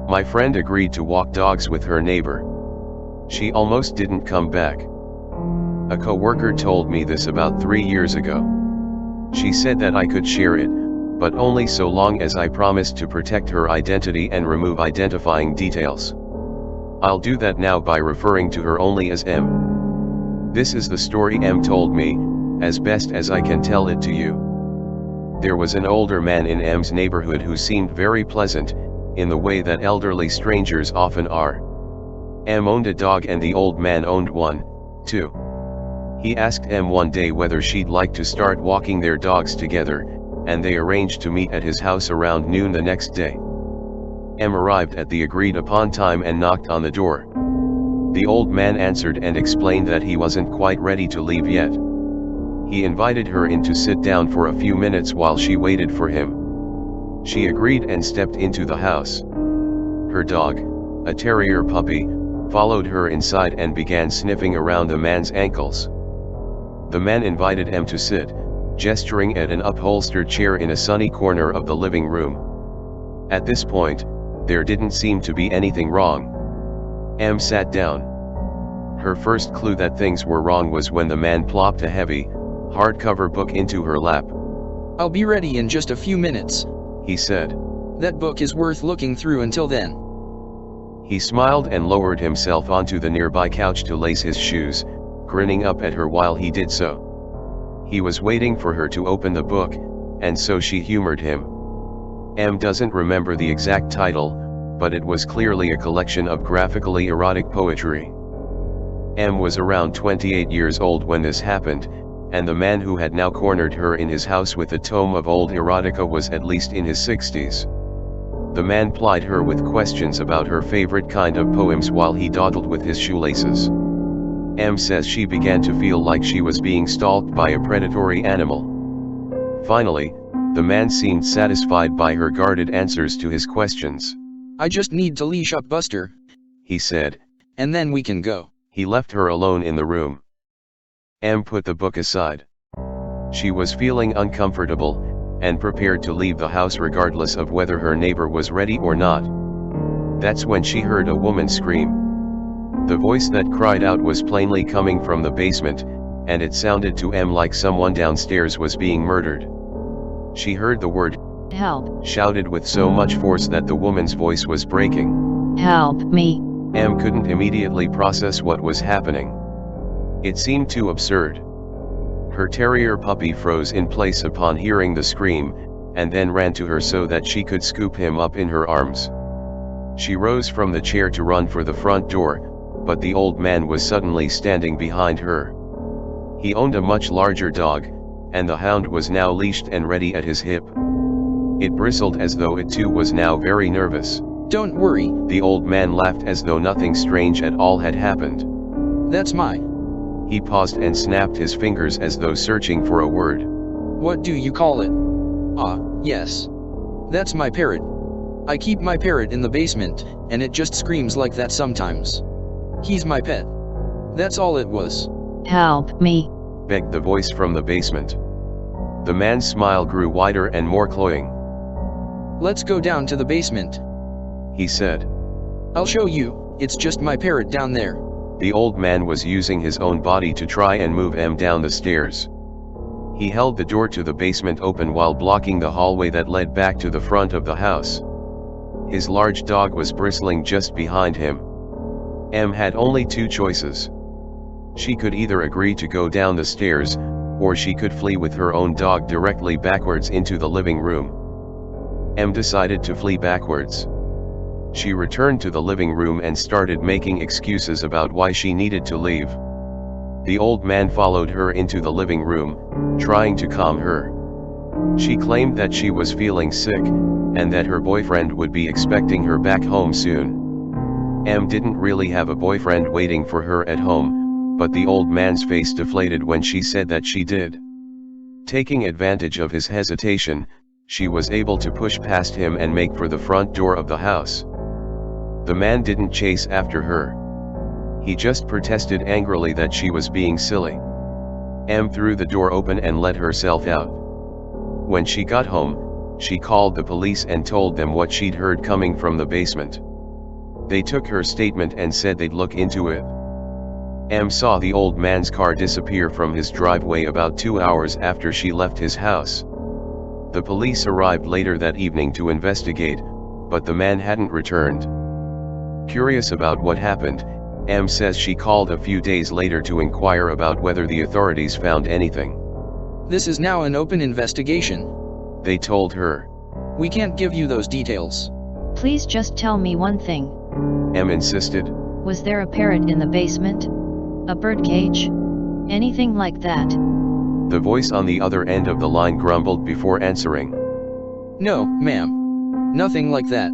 My friend agreed to walk dogs with her neighbor. She almost didn't come back. A coworker told me this about 3 years ago. She said that I could share it, but only so long as I promised to protect her identity and remove identifying details. I'll do that now by referring to her only as M. This is the story M told me, as best as I can tell it to you. There was an older man in M's neighborhood who seemed very pleasant, in the way that elderly strangers often are. M owned a dog and the old man owned one, too. He asked M one day whether she'd like to start walking their dogs together, and they arranged to meet at his house around noon the next day. M arrived at the agreed upon time and knocked on the door. The old man answered and explained that he wasn't quite ready to leave yet. He invited her in to sit down for a few minutes while she waited for him. She agreed and stepped into the house. Her dog, a terrier puppy, followed her inside and began sniffing around the man's ankles. The man invited M to sit, gesturing at an upholstered chair in a sunny corner of the living room. At this point, there didn't seem to be anything wrong. M sat down. Her first clue that things were wrong was when the man plopped a heavy, hardcover book into her lap. "I'll be ready in just a few minutes," he said. "That book is worth looking through until then." He smiled and lowered himself onto the nearby couch to lace his shoes, grinning up at her while he did so. He was waiting for her to open the book, and so she humored him. M doesn't remember the exact title, but it was clearly a collection of graphically erotic poetry. M was around 28 years old when this happened, and the man who had now cornered her in his house with a tome of old erotica was at least in his 60s. The man plied her with questions about her favorite kind of poems while he dawdled with his shoelaces. M says she began to feel like she was being stalked by a predatory animal. Finally, the man seemed satisfied by her guarded answers to his questions. "I just need to leash up Buster," he said, "and then we can go." He left her alone in the room. M put the book aside. She was feeling uncomfortable, and prepared to leave the house regardless of whether her neighbor was ready or not. That's when she heard a woman scream. The voice that cried out was plainly coming from the basement, and it sounded to M like someone downstairs was being murdered. She heard the word "Help," shouted with so much force that the woman's voice was breaking. "Help me." M couldn't immediately process what was happening. It seemed too absurd. Her terrier puppy froze in place upon hearing the scream, and then ran to her so that she could scoop him up in her arms. She rose from the chair to run for the front door, but the old man was suddenly standing behind her. He owned a much larger dog, and the hound was now leashed and ready at his hip. It bristled as though it too was now very nervous. "Don't worry," the old man laughed as though nothing strange at all had happened. "That's my..." He paused and snapped his fingers as though searching for a word. "What do you call it?" "Ah, yes. That's my parrot. I keep my parrot in the basement, and it just screams like that sometimes. He's my pet. That's all it was." "Help me," begged the voice from the basement. The man's smile grew wider and more cloying. "Let's go down to the basement," he said. "I'll show you, it's just my parrot down there." The old man was using his own body to try and move M down the stairs. He held the door to the basement open while blocking the hallway that led back to the front of the house. His large dog was bristling just behind him. M had only two choices. She could either agree to go down the stairs, or she could flee with her own dog directly backwards into the living room. M decided to flee backwards. She returned to the living room and started making excuses about why she needed to leave. The old man followed her into the living room, trying to calm her. She claimed that she was feeling sick, and that her boyfriend would be expecting her back home soon. M didn't really have a boyfriend waiting for her at home, but the old man's face deflated when she said that she did. Taking advantage of his hesitation, she was able to push past him and make for the front door of the house. The man didn't chase after her. He just protested angrily that she was being silly. M threw the door open and let herself out. When she got home, she called the police and told them what she'd heard coming from the basement. They took her statement and said they'd look into it. M saw the old man's car disappear from his driveway about 2 hours after she left his house. The police arrived later that evening to investigate, but the man hadn't returned. Curious about what happened, M says she called a few days later to inquire about whether the authorities found anything. This is now an open investigation. They told her. We can't give you those details. Please just tell me one thing. M insisted. Was there a parrot in the basement? A birdcage? Anything like that? The voice on the other end of the line grumbled before answering. No, ma'am. Nothing like that.